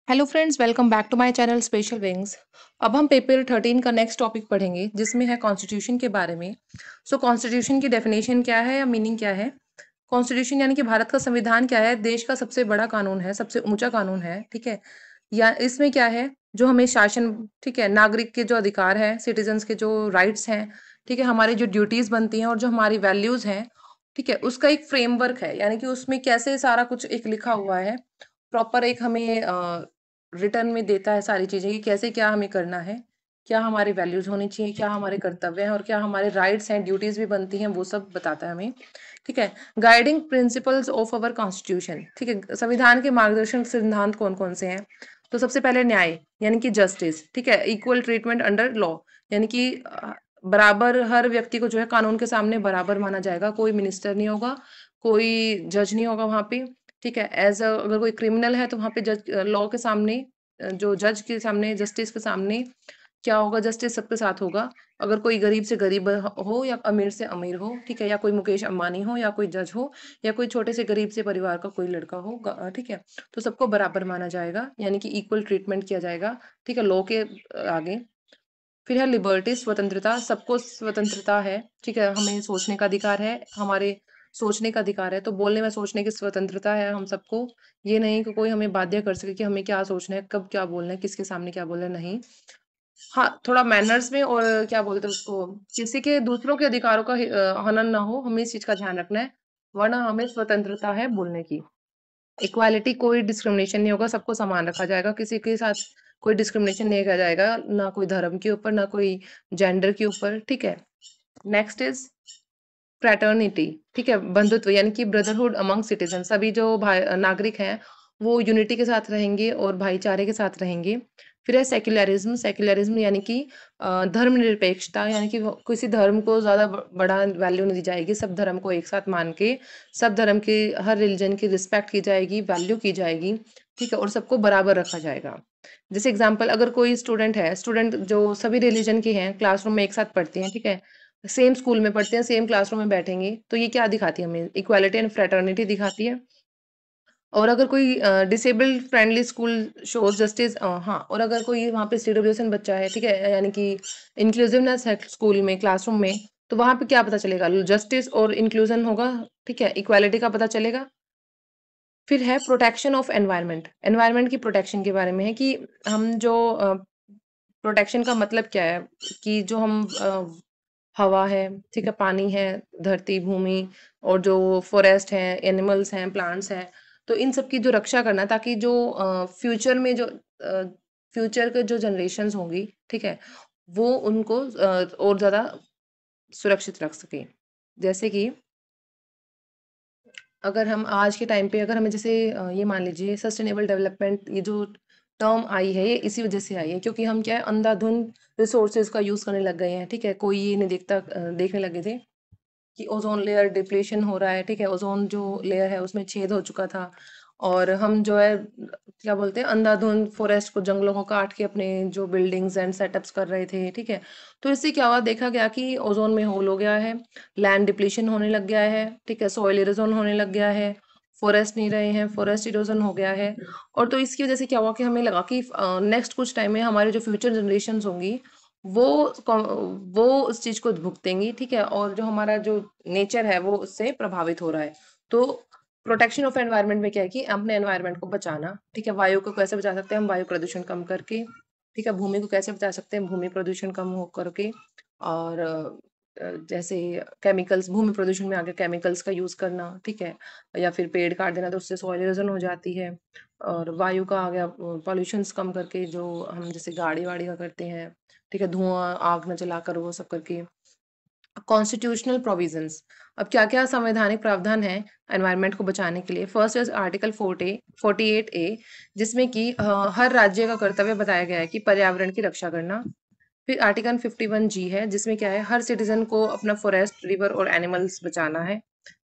Hello friends, welcome back to my channel special wings. अब हम paper 13 का next topic पढ़ेंगे जिसमें है कॉन्स्टिट्यूशन के बारे में। कॉन्स्टिट्यूशन की डेफिनेशन क्या है या मीनिंग क्या है। कॉन्स्टिट्यूशन यानी कि भारत का संविधान क्या है, देश का सबसे बड़ा कानून है, सबसे ऊंचा कानून है, ठीक है। या इसमें क्या है, जो हमें शासन, ठीक है, नागरिक के जो अधिकार है, सिटीजन्स के जो राइट्स हैं, ठीक है, हमारी जो ड्यूटीज बनती हैं और जो हमारी वैल्यूज हैं, ठीक है, उसका एक फ्रेमवर्क है। यानी कि उसमें कैसे सारा कुछ एक लिखा हुआ है, प्रॉपर एक हमें रिटर्न में देता है सारी चीजें कि कैसे क्या हमें करना है, क्या हमारी वैल्यूज होनी चाहिए, क्या हमारे कर्तव्य हैं और क्या हमारे राइट्स हैं, ड्यूटीज भी बनती हैं, वो सब बताता है हमें, ठीक है। Guiding principles of our constitution, ठीक है, संविधान के मार्गदर्शक सिद्धांत कौन कौन से हैं। तो सबसे पहले न्याय यानी कि जस्टिस, ठीक है, इक्वल ट्रीटमेंट अंडर लॉ, यानी कि बराबर हर व्यक्ति को जो है कानून के सामने बराबर माना जाएगा, कोई मिनिस्टर नहीं होगा, कोई जज नहीं होगा वहां पे, ठीक है। अगर कोई क्रिमिनल है तो वहां पे जज लॉ के सामने, जो जज के सामने, जस्टिस के सामने क्या होगा, जस्टिस सबके साथ होगा। अगर कोई गरीब से गरीब हो या अमीर से अमीर हो, ठीक है, या कोई मुकेश अंबानी हो या कोई जज हो या कोई छोटे से गरीब से परिवार का कोई लड़का हो, ठीक है, तो सबको बराबर माना जाएगा, यानी कि इक्वल ट्रीटमेंट किया जाएगा, ठीक है, लॉ के आगे। फिर है लिबर्टी, स्वतंत्रता, सबको स्वतंत्रता है, ठीक है, हमें सोचने का अधिकार है, हमारे सोचने का अधिकार है, तो बोलने में सोचने की स्वतंत्रता है हम सबको। ये नहीं कि कोई हमें बाध्य कर सके कि हमें क्या सोचना है, कब क्या बोलना है, किसके सामने क्या बोलना है, नहीं। हाँ, थोड़ा मैनर्स में, और क्या बोलते हैं उसको, किसी के दूसरों के अधिकारों का हनन ना हो, हमें इस चीज का ध्यान रखना है, वरना हमें स्वतंत्रता है बोलने की। इक्वालिटी, कोई डिस्क्रिमिनेशन नहीं होगा, सबको समान रखा जाएगा, किसी के साथ कोई डिस्क्रिमिनेशन नहीं किया जाएगा, ना कोई धर्म के ऊपर, ना कोई जेंडर के ऊपर, ठीक है। नेक्स्ट इज फ्रैटर्निटी, ठीक है, बंधुत्व यानी कि ब्रदरहुड अमंग सिटीजन, सभी जो नागरिक हैं वो यूनिटी के साथ रहेंगे और भाईचारे के साथ रहेंगे। फिर है सेक्युलरिज्म, सेक्युलरिज्म यानी कि धर्मनिरपेक्षता, यानी कि किसी धर्म को ज्यादा बड़ा वैल्यू नहीं दी जाएगी, सब धर्म को एक साथ मान के, सब धर्म के, हर रिलीजन की रिस्पेक्ट की जाएगी, वैल्यू की जाएगी, ठीक है, और सबको बराबर रखा जाएगा। जैसे एग्जाम्पल, अगर कोई स्टूडेंट है, स्टूडेंट जो सभी रिलीजन के हैं क्लासरूम में एक साथ पढ़ते हैं, ठीक है, सेम स्कूल में पढ़ते हैं, सेम क्लासरूम में बैठेंगे, तो ये क्या दिखाती है हमें, इक्वालिटी एंड फ्रेटर्निटी दिखाती है। और अगर कोई disabled friendly school shows justice, हाँ, और अगर कोई वहाँ पे सीडब्ल्यूएस बच्चा है, ठीक है, यानी कि इंक्लूसिवनेस है स्कूल में, क्लासरूम में, तो वहां पे क्या पता चलेगा, जस्टिस और इंक्लूजन होगा, ठीक है, इक्वालिटी का पता चलेगा। फिर है प्रोटेक्शन ऑफ एनवायरनमेंट, एनवायरनमेंट की प्रोटेक्शन के बारे में है कि हम जो प्रोटेक्शन का मतलब क्या है, कि जो हम हवा है, ठीक है, पानी है, धरती, भूमि, और जो फॉरेस्ट है, एनिमल्स हैं, प्लांट्स हैं, तो इन सब की जो रक्षा करना, ताकि जो फ्यूचर में जो फ्यूचर के जो जनरेशन्स होंगी, ठीक है, वो उनको और ज्यादा सुरक्षित रख सके। जैसे कि अगर हम आज के टाइम पे, अगर हमें जैसे ये मान लीजिए सस्टेनेबल डेवलपमेंट, ये जो टर्म आई है, ये इसी वजह से आई है क्योंकि हम क्या है, अंधाधुंध रिसोर्सेज का यूज करने लग गए हैं, ठीक है, कोई ये नहीं देखता, देखने लगे थे कि ओजोन लेयर डिप्लीशन हो रहा है, ठीक है, ओजोन जो लेयर है उसमें छेद हो चुका था, और हम जो है क्या बोलते हैं, अंधाधुंध फॉरेस्ट को, जंगलों को काट के अपने जो बिल्डिंग्स एंड सेटअप्स कर रहे थे, ठीक है। तो इससे क्या हुआ, देखा गया कि ओजोन में होल हो गया है, लैंड डिप्लीशन होने लग गया है, ठीक है, सॉइल इरोजन होने लग गया है, फॉरेस्ट नहीं रहे हैं, फॉरेस्ट इरोजन हो गया है। और तो इसकी वजह से क्या हुआ कि हमें लगा कि नेक्स्ट कुछ टाइम में हमारे जो फ्यूचर जनरेशन होंगी, वो वो उस चीज को भुगतेंगी, ठीक है, और जो हमारा जो नेचर है वो उससे प्रभावित हो रहा है। तो प्रोटेक्शन ऑफ एनवायरनमेंट में क्या है कि अपने एनवायरनमेंट को बचाना, ठीक है, वायु को कैसे बचा सकते हैं हम, वायु प्रदूषण कम करके, ठीक है, भूमि को कैसे बचा सकते हैं, भूमि प्रदूषण कम हो करके, और जैसे केमिकल्स, भूमि प्रदूषण में आगे केमिकल्स का यूज करना, ठीक है, या फिर पेड़ काट देना तो उससे सॉइल इरोजन हो जाती है। और वायु का आ गया पॉल्यूशंस कम करके, जो हम जैसे गाड़ी वाड़ी का करते हैं, ठीक है, धुआं आग न जलाकर वो सब करके। कॉन्स्टिट्यूशनल प्रोविजंस, अब क्या क्या संवैधानिक प्रावधान है एनवायरनमेंट को बचाने के लिए। फर्स्ट इज आर्टिकल 48A, जिसमें कि हर राज्य का कर्तव्य बताया गया है कि पर्यावरण की रक्षा करना। फिर आर्टिकल 51G है, जिसमें क्या है, हर सिटीजन को अपना फॉरेस्ट, रिवर और एनिमल्स बचाना है,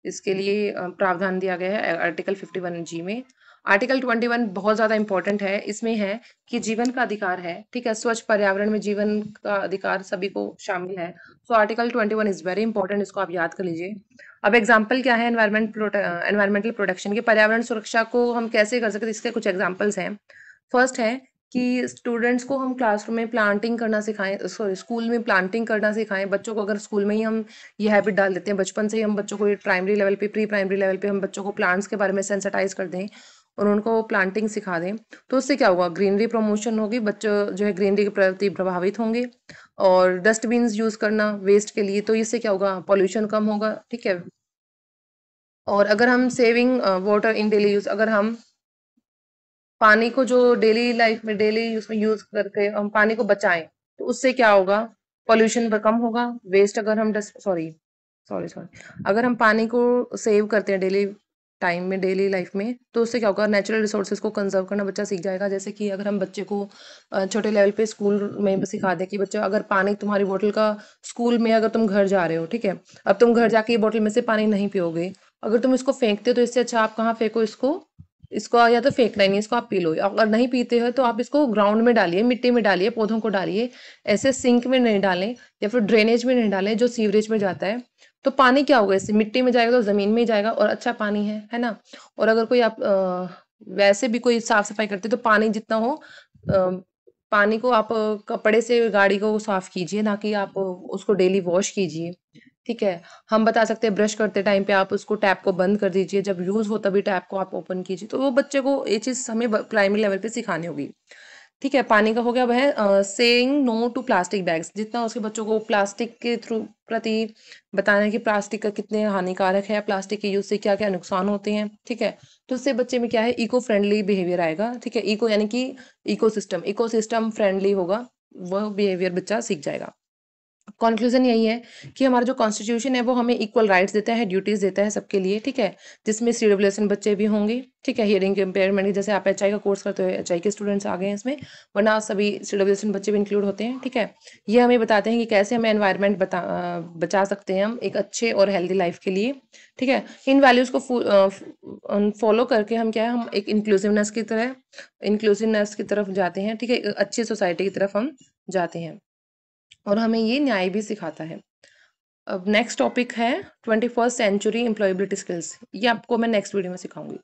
इसके लिए प्रावधान दिया गया है आर्टिकल 51G में। आर्टिकल 21 बहुत ज्यादा इंपॉर्टेंट है, इसमें है कि जीवन का अधिकार है, ठीक है, स्वच्छ पर्यावरण में जीवन का अधिकार सभी को शामिल है। So article 21 is very important, इसको आप याद कर लीजिए। अब एग्जाम्पल क्या है एनवायरमेंटल प्रोटेक्शन के, पर्यावरण सुरक्षा को हम कैसे कर सकते हैं, इसके कुछ एग्जाम्पल्स हैं। फर्स्ट है कि स्टूडेंट्स को हम क्लासरूम में प्लांटिंग करना सिखाएँ, सॉरी स्कूल में प्लांटिंग करना सिखाएँ। बच्चों को अगर स्कूल में ही हम ये हैबिट डाल देते हैं, बचपन से ही हम बच्चों को ये प्राइमरी लेवल पे, प्री प्राइमरी लेवल पे हम बच्चों को प्लांट्स के बारे में सेंसिटाइज़ कर दें और उनको प्लांटिंग सिखा दें, तो उससे क्या होगा, ग्रीनरी प्रमोशन होगी, बच्चे जो है ग्रीनरी के प्रति प्रभावित होंगे। और डस्टबिन्स यूज़ करना वेस्ट के लिए, तो इससे क्या होगा, पॉल्यूशन कम होगा, ठीक है। और अगर हम saving water in daily use, अगर हम पानी को जो डेली लाइफ में डेली यूज में यूज करके हम पानी को बचाएं, तो उससे क्या होगा, पॉल्यूशन कम होगा। वेस्ट अगर हम सॉरी सॉरी सॉरी अगर हम पानी को सेव करते हैं डेली टाइम में, डेली लाइफ में, तो उससे क्या होगा, नेचुरल रिसोर्सेज को कंजर्व करना बच्चा सीख जाएगा। जैसे कि अगर हम बच्चे को छोटे लेवल पे स्कूल में सिखा दें कि बच्चा, अगर पानी तुम्हारी बोतल का स्कूल में, अगर तुम घर जा रहे हो, ठीक है, अब तुम घर जाके ये बोतल में से पानी नहीं पियोगे, अगर तुम इसको फेंकते हो तो इससे अच्छा आप कहाँ फेंको इसको, इसको या तो फेंकना ही नहीं, इसको आप पी लो। अगर नहीं पीते हो तो आप इसको ग्राउंड में डालिए, मिट्टी में डालिए, पौधों को डालिए, ऐसे सिंक में नहीं डालें या फिर ड्रेनेज में नहीं डालें जो सीवरेज में जाता है। तो पानी क्या होगा, इससे मिट्टी में जाएगा तो जमीन में ही जाएगा और अच्छा पानी है ना। और अगर कोई आप वैसे भी कोई साफ सफाई करते तो पानी जितना हो, पानी को आप कपड़े से गाड़ी को साफ कीजिए, ना कि आप उसको डेली वॉश कीजिए, ठीक है। हम बता सकते हैं ब्रश करते टाइम पे आप उसको टैप को बंद कर दीजिए, जब यूज़ हो तभी टैप को आप ओपन कीजिए। तो वो बच्चे को ये चीज़ हमें प्राइमरी लेवल पे सिखानी होगी, ठीक है। पानी का हो गया वह saying no to plastic bags, जितना उसके बच्चों को प्लास्टिक के थ्रू प्रति बताना है कि प्लास्टिक का कितने हानिकारक है, प्लास्टिक के यूज से क्या क्या नुकसान होते हैं, ठीक है। तो उससे बच्चे में क्या है, इको फ्रेंडली बिहेवियर आएगा, ठीक है। इको यानी कि इकोसिस्टम फ्रेंडली होगा, वह बिहेवियर बच्चा सीख जाएगा। कॉन्क्लूजन यही है कि हमारा जो कॉन्स्टिट्यूशन है वो हमें इक्वल राइट्स देता है, ड्यूटीज देता है सबके लिए, ठीक है। जिसमें सीडब्ल्यूएस बच्चे भी होंगे, ठीक है। हियरिंग इम्पेयरमेंट, जैसे आप एचआई का कोर्स करते हो, एचआई के स्टूडेंट्स आ गए हैं इसमें, वरना सभी सीडब्ल्यूएस बच्चे भी इंक्लूड होते हैं, ठीक है। ये हमें बताते हैं कि कैसे हमें एनवायरनमेंट बचा सकते हैं हम एक अच्छे और हेल्दी लाइफ के लिए, ठीक है। इन वैल्यूज को फॉलो करके हम क्या है, हम एक इंक्लूसिवनेस की तरफ जाते हैं, ठीक है। एक अच्छी सोसाइटी की तरफ हम जाते हैं और हमें ये न्याय भी सिखाता है। अब नेक्स्ट टॉपिक है 21st सेंचुरी एम्प्लॉयबिलिटी स्किल्स, ये आपको मैं नेक्स्ट वीडियो में सिखाऊंगी।